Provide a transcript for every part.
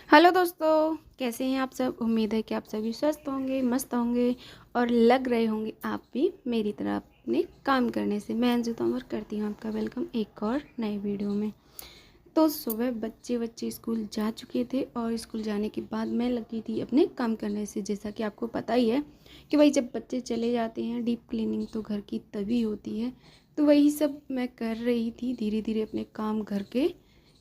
Hello दोस्तों, कैसे हैं आप सब। उम्मीद है कि आप सभी स्वस्थ होंगे, मस्त होंगे और लग रहे होंगे आप भी मेरी तरह अपने काम करने से। मैं अंजू तोमर करती हूँ आपका वेलकम एक और नए वीडियो में। तो सुबह बच्चे स्कूल जा चुके थे और स्कूल जाने के बाद मैं लगी थी अपने काम करने से। जैसा कि आपको पता ही है कि भाई जब बच्चे चले जाते हैं डीप क्लीनिंग तो घर की तभी होती है। तो वही सब मैं कर रही थी, धीरे धीरे अपने काम घर के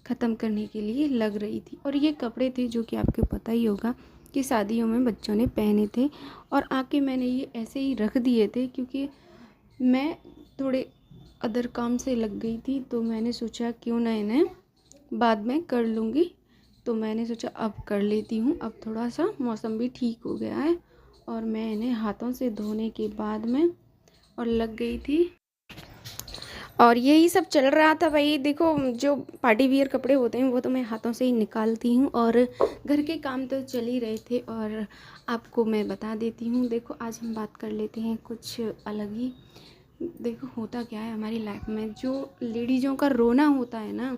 ख़त्म करने के लिए लग रही थी। और ये कपड़े थे जो कि आपको पता ही होगा कि शादियों में बच्चों ने पहने थे और आके मैंने ये ऐसे ही रख दिए थे, क्योंकि मैं थोड़े अदर काम से लग गई थी। तो मैंने सोचा क्यों ना इन्हें बाद में कर लूँगी, तो मैंने सोचा अब कर लेती हूँ। अब थोड़ा सा मौसम भी ठीक हो गया है और मैं इन्हें हाथों से धोने के बाद में और लग गई थी। और यही सब चल रहा था भाई। देखो, जो पार्टी वियर कपड़े होते हैं वो तो मैं हाथों से ही निकालती हूँ और घर के काम तो चल ही रहे थे। और आपको मैं बता देती हूँ, देखो आज हम बात कर लेते हैं कुछ अलग ही। देखो होता क्या है हमारी लाइफ में, जो लेडीज़ों का रोना होता है ना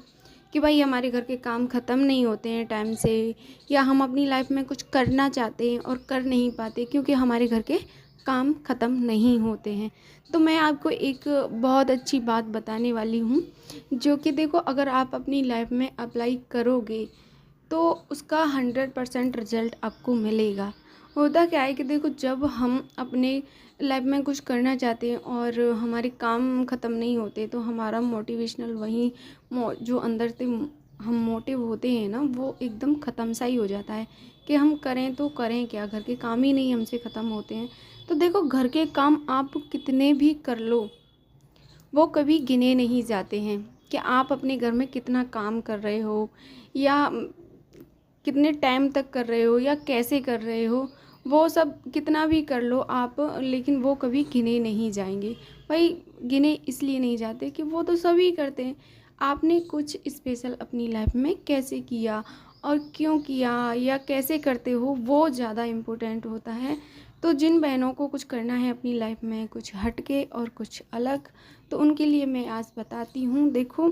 कि भाई हमारे घर के काम ख़त्म नहीं होते हैं टाइम से, या हम अपनी लाइफ में कुछ करना चाहते हैं और कर नहीं पाते क्योंकि हमारे घर के काम ख़त्म नहीं होते हैं। तो मैं आपको एक बहुत अच्छी बात बताने वाली हूँ, जो कि देखो अगर आप अपनी लाइफ में अप्लाई करोगे तो उसका 100% रिज़ल्ट आपको मिलेगा। होता क्या है कि देखो, जब हम अपने लाइफ में कुछ करना चाहते हैं और हमारे काम ख़त्म नहीं होते तो हमारा मोटिवेशनल वहीं जो अंदर से हम मोटिव होते हैं ना, वो एकदम ख़त्म सा ही हो जाता है कि हम करें तो करें क्या, घर के काम ही नहीं हमसे ख़त्म होते हैं। तो देखो, घर के काम आप कितने भी कर लो वो कभी गिने नहीं जाते हैं कि आप अपने घर में कितना काम कर रहे हो, या कितने टाइम तक कर रहे हो, या कैसे कर रहे हो। वो सब कितना भी कर लो आप, लेकिन वो कभी गिने नहीं जाएंगे। भाई गिने इसलिए नहीं जाते कि वो तो सभी करते हैं। आपने कुछ स्पेशल अपनी लाइफ में कैसे किया और क्यों किया या कैसे करते हो, वो ज़्यादा इम्पोर्टेंट होता है। तो जिन बहनों को कुछ करना है अपनी लाइफ में, कुछ हटके और कुछ अलग, तो उनके लिए मैं आज बताती हूँ। देखो,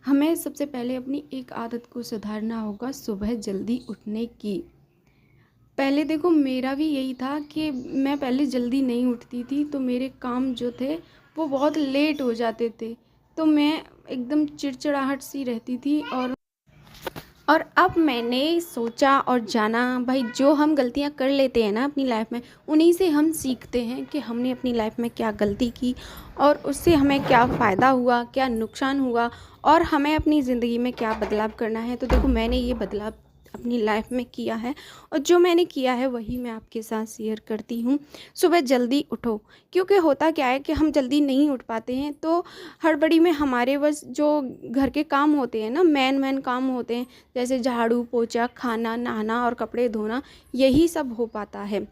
हमें सबसे पहले अपनी एक आदत को सुधारना होगा, सुबह जल्दी उठने की। पहले देखो मेरा भी यही था कि मैं पहले जल्दी नहीं उठती थी तो मेरे काम जो थे वो बहुत लेट हो जाते थे। तो मैं एकदम चिड़चिड़ाहट सी रहती थी। और अब मैंने सोचा और जाना, भाई जो हम गलतियां कर लेते हैं ना अपनी लाइफ में, उन्हीं से हम सीखते हैं कि हमने अपनी लाइफ में क्या गलती की और उससे हमें क्या फ़ायदा हुआ, क्या नुकसान हुआ, और हमें अपनी ज़िंदगी में क्या बदलाव करना है। तो देखो, मैंने ये बदलाव अपनी लाइफ में किया है और जो मैंने किया है वही मैं आपके साथ शेयर करती हूँ। सुबह जल्दी उठो, क्योंकि होता क्या है कि हम जल्दी नहीं उठ पाते हैं तो हड़बड़ी में हमारे बस जो घर के काम होते हैं ना, मेन काम होते हैं, जैसे झाड़ू पोछा, खाना, नहाना और कपड़े धोना, यही सब हो पाता है।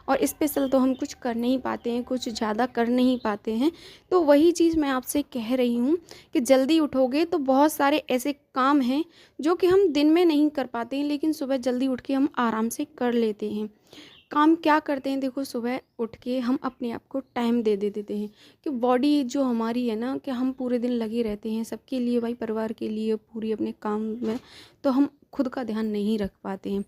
और स्पेशल तो हम कुछ कर नहीं पाते हैं, कुछ ज़्यादा कर नहीं पाते हैं। तो वही चीज़ मैं आपसे कह रही हूँ कि जल्दी उठोगे तो बहुत सारे ऐसे काम हैं जो कि हम दिन में नहीं कर पाते हैं, लेकिन सुबह जल्दी उठ के हम आराम से कर लेते हैं। काम क्या करते हैं, देखो सुबह उठ के हम अपने आप को टाइम दे देते हैं कि बॉडी जो हमारी है ना, कि हम पूरे दिन लगे रहते हैं सबके लिए, भाई परिवार के लिए, पूरी अपने काम में, तो हम खुद का ध्यान नहीं रख पाते हैं।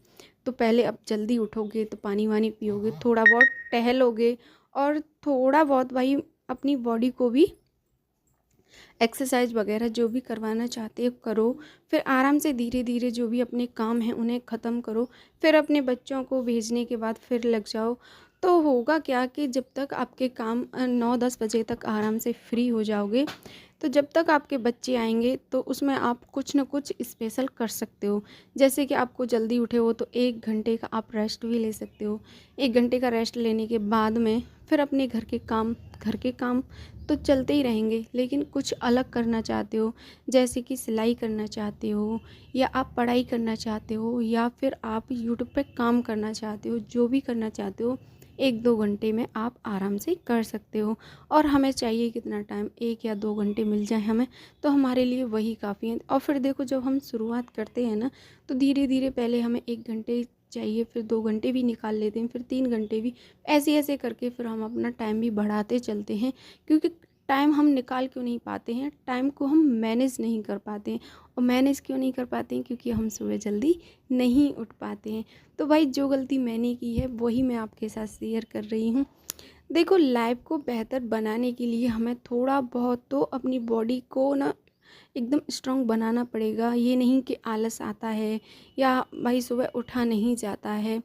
तो पहले अब जल्दी उठोगे तो पानी वानी पियोगे, थोड़ा बहुत टहलोगे और थोड़ा बहुत भाई अपनी बॉडी को भी एक्सरसाइज वगैरह जो भी करवाना चाहते हो करो। फिर आराम से धीरे धीरे जो भी अपने काम हैं उन्हें ख़त्म करो। फिर अपने बच्चों को भेजने के बाद फिर लग जाओ। तो होगा क्या कि जब तक आपके काम 9-10 बजे तक आराम से फ्री हो जाओगे, तो जब तक आपके बच्चे आएंगे तो उसमें आप कुछ ना कुछ स्पेशल कर सकते हो। जैसे कि आपको जल्दी उठे हो तो 1 घंटे का आप रेस्ट भी ले सकते हो। 1 घंटे का रेस्ट लेने के बाद में फिर अपने घर के काम तो चलते ही रहेंगे, लेकिन कुछ अलग करना चाहते हो, जैसे कि सिलाई करना चाहते हो, या आप पढ़ाई करना चाहते हो, या फिर आप यूट्यूब पे काम करना चाहते हो, जो भी करना चाहते हो 1-2 घंटे में आप आराम से कर सकते हो। और हमें चाहिए कितना टाइम, 1 या 2 घंटे मिल जाए हमें तो हमारे लिए वही काफ़ी है। और फिर देखो, जब हम शुरुआत करते हैं ना तो धीरे धीरे पहले हमें 1 घंटे चाहिए, फिर 2 घंटे भी निकाल लेते हैं, फिर 3 घंटे भी, ऐसे ऐसे करके फिर हम अपना टाइम भी बढ़ाते चलते हैं। क्योंकि टाइम हम निकाल क्यों नहीं पाते हैं, टाइम को हम मैनेज नहीं कर पाते हैं। और मैनेज क्यों नहीं कर पाते हैं, क्योंकि हम सुबह जल्दी नहीं उठ पाते हैं। तो भाई जो गलती मैंने की है वही मैं आपके साथ शेयर कर रही हूँ। देखो, लाइफ को बेहतर बनाने के लिए हमें थोड़ा बहुत तो अपनी बॉडी को ना एकदम स्ट्रांग बनाना पड़ेगा। ये नहीं कि आलस आता है या भाई सुबह उठा नहीं जाता है,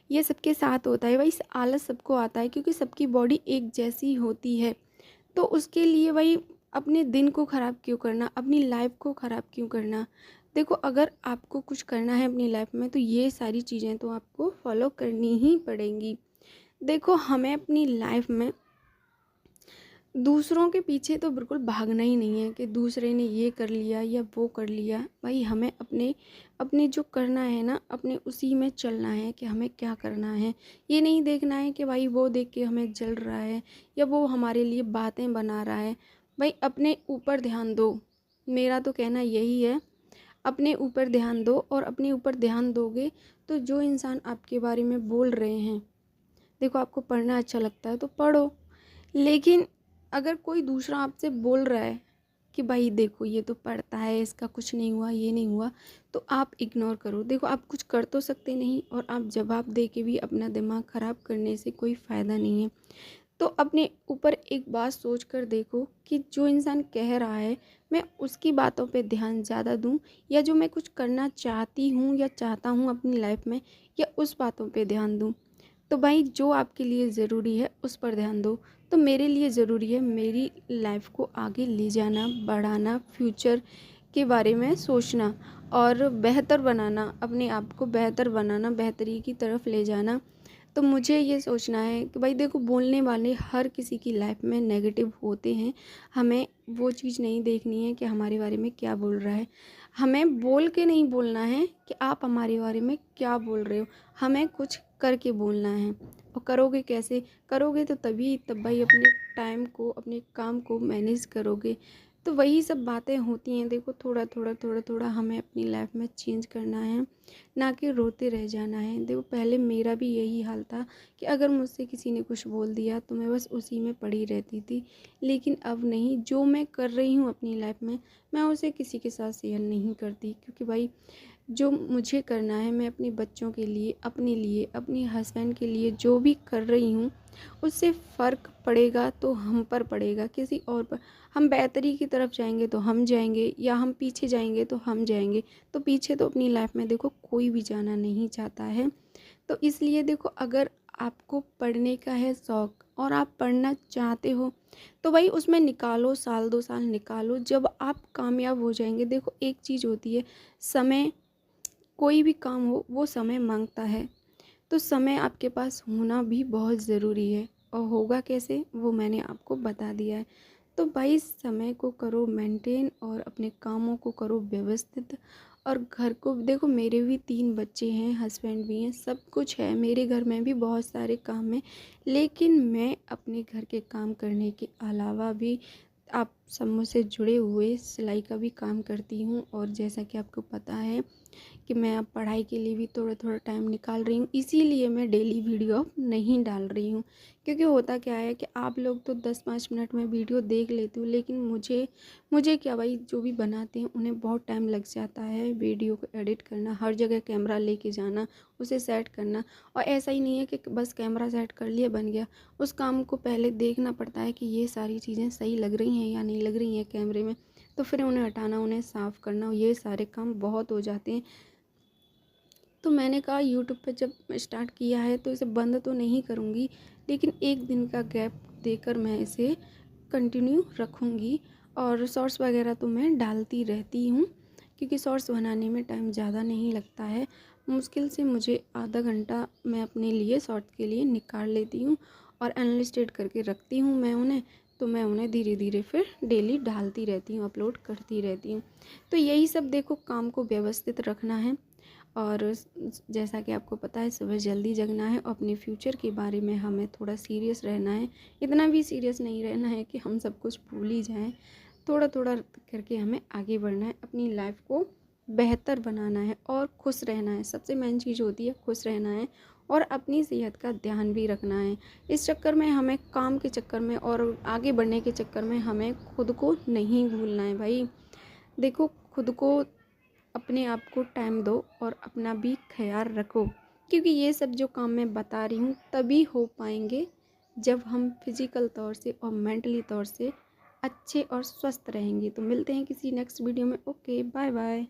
ये सबके साथ होता है भाई। आलस सबको आता है क्योंकि सबकी बॉडी एक जैसी होती है। तो उसके लिए भाई अपने दिन को ख़राब क्यों करना, अपनी लाइफ को ख़राब क्यों करना। देखो, अगर आपको कुछ करना है अपनी लाइफ में तो ये सारी चीज़ें तो आपको फॉलो करनी ही पड़ेंगी। देखो, हमें अपनी लाइफ में दूसरों के पीछे तो बिल्कुल भागना ही नहीं है कि दूसरे ने ये कर लिया या वो कर लिया। भाई हमें अपने अपने जो करना है ना, अपने उसी में चलना है कि हमें क्या करना है। ये नहीं देखना है कि भाई वो देख के हमें जल रहा है या वो हमारे लिए बातें बना रहा है। भाई अपने ऊपर ध्यान दो, मेरा तो कहना यही है। अपने ऊपर ध्यान दो, और अपने ऊपर ध्यान दोगे तो जो इंसान आपके बारे में बोल रहे हैं, देखो आपको पढ़ना अच्छा लगता है तो पढ़ो, लेकिन अगर कोई दूसरा आपसे बोल रहा है कि भाई देखो ये तो पढ़ता है, इसका कुछ नहीं हुआ, ये नहीं हुआ, तो आप इग्नोर करो। देखो, आप कुछ कर तो सकते नहीं, और आप जवाब दे के भी अपना दिमाग ख़राब करने से कोई फ़ायदा नहीं है। तो अपने ऊपर एक बात सोच कर देखो कि जो इंसान कह रहा है, मैं उसकी बातों पे ध्यान ज़्यादा दूं, या जो मैं कुछ करना चाहती हूँ या चाहता हूँ अपनी लाइफ में, या उस बातों पे ध्यान दूं। तो भाई जो आपके लिए ज़रूरी है उस पर ध्यान दो। तो मेरे लिए ज़रूरी है मेरी लाइफ को आगे ले जाना, बढ़ाना, फ्यूचर के बारे में सोचना और बेहतर बनाना, अपने आप को बेहतर बनाना, बेहतरी की तरफ ले जाना। तो मुझे ये सोचना है कि भाई देखो, बोलने वाले हर किसी की लाइफ में नेगेटिव होते हैं। हमें वो चीज़ नहीं देखनी है कि हमारे बारे में क्या बोल रहा है। हमें बोल के नहीं बोलना है कि आप हमारे बारे में क्या बोल रहे हो, हमें कुछ करके बोलना है। और करोगे कैसे, करोगे तो तभी तब भाई अपने टाइम को, अपने काम को मैनेज करोगे। तो वही सब बातें होती हैं। देखो, थोड़ा थोड़ा थोड़ा थोड़ा हमें अपनी लाइफ में चेंज करना है, ना कि रोते रह जाना है। देखो, पहले मेरा भी यही हाल था कि अगर मुझसे किसी ने कुछ बोल दिया तो मैं बस उसी में पड़ी रहती थी। लेकिन अब नहीं, जो मैं कर रही हूँ अपनी लाइफ में, मैं उसे किसी के साथ शेयर नहीं करती, क्योंकि भाई जो मुझे करना है, मैं अपने बच्चों के लिए, अपने लिए, अपने हस्बैंड के लिए जो भी कर रही हूँ, उससे फ़र्क पड़ेगा तो हम पर पड़ेगा, किसी और पर। हम बेहतरी की तरफ जाएंगे तो हम जाएंगे, या हम पीछे जाएंगे तो हम जाएंगे। तो पीछे तो अपनी लाइफ में देखो कोई भी जाना नहीं चाहता है। तो इसलिए देखो, अगर आपको पढ़ने का है शौक़ और आप पढ़ना चाहते हो तो भाई उसमें निकालो, साल 2 साल निकालो, जब आप कामयाब हो जाएंगे। देखो, एक चीज़ होती है, समय, कोई भी काम हो वो समय मांगता है। तो समय आपके पास होना भी बहुत ज़रूरी है, और होगा कैसे वो मैंने आपको बता दिया है। तो भाई समय को करो मेंटेन, और अपने कामों को करो व्यवस्थित। और घर को देखो, मेरे भी 3 बच्चे हैं, हस्बैंड भी हैं, सब कुछ है, मेरे घर में भी बहुत सारे काम हैं। लेकिन मैं अपने घर के काम करने के अलावा भी, आप सब मुझसे जुड़े हुए, सिलाई का भी काम करती हूँ। और जैसा कि आपको पता है कि मैं अब पढ़ाई के लिए भी थोड़ा थोड़ा टाइम निकाल रही हूँ, इसीलिए मैं डेली वीडियो अब नहीं डाल रही हूँ। क्योंकि होता क्या है कि आप लोग तो 10-5 मिनट में वीडियो देख लेते हो, लेकिन मुझे क्या भाई, जो भी बनाते हैं उन्हें बहुत टाइम लग जाता है। वीडियो को एडिट करना, हर जगह कैमरा लेके जाना, उसे सेट करना। और ऐसा ही नहीं है कि बस कैमरा सेट कर लिया बन गया, उस काम को पहले देखना पड़ता है कि ये सारी चीज़ें सही लग रही हैं या नहीं लग रही हैं कैमरे में। तो फिर उन्हें हटाना, उन्हें साफ़ करना, ये सारे काम बहुत हो जाते हैं। तो मैंने कहा यूट्यूब पे जब स्टार्ट किया है तो इसे बंद तो नहीं करूँगी, लेकिन एक दिन का गैप देकर मैं इसे कंटिन्यू रखूँगी। और शॉर्ट्स वगैरह तो मैं डालती रहती हूँ, क्योंकि शॉर्ट्स बनाने में टाइम ज़्यादा नहीं लगता है। मुश्किल से मुझे आधा घंटा मैं अपने लिए शॉर्ट्स के लिए निकाल लेती हूँ, और अनलिस्टेड करके रखती हूँ मैं उन्हें। तो मैं उन्हें धीरे धीरे फिर डेली डालती रहती हूँ, अपलोड करती रहती हूँ। तो यही सब देखो, काम को व्यवस्थित रखना है। और जैसा कि आपको पता है, सुबह जल्दी जगना है, और अपने फ्यूचर के बारे में हमें थोड़ा सीरियस रहना है। इतना भी सीरियस नहीं रहना है कि हम सब कुछ भूल ही जाएं। थोड़ा थोड़ा करके हमें आगे बढ़ना है, अपनी लाइफ को बेहतर बनाना है और खुश रहना है। सबसे मेन चीज़ होती है खुश रहना है, और अपनी सेहत का ध्यान भी रखना है। इस चक्कर में हमें काम के चक्कर में और आगे बढ़ने के चक्कर में हमें खुद को नहीं भूलना है भाई। देखो, खुद को, अपने आप को टाइम दो और अपना भी ख्याल रखो, क्योंकि ये सब जो काम मैं बता रही हूँ तभी हो पाएंगे जब हम फिज़िकल तौर से और मेंटली तौर से अच्छे और स्वस्थ रहेंगे। तो मिलते हैं किसी नेक्स्ट वीडियो में। Okay, bye bye.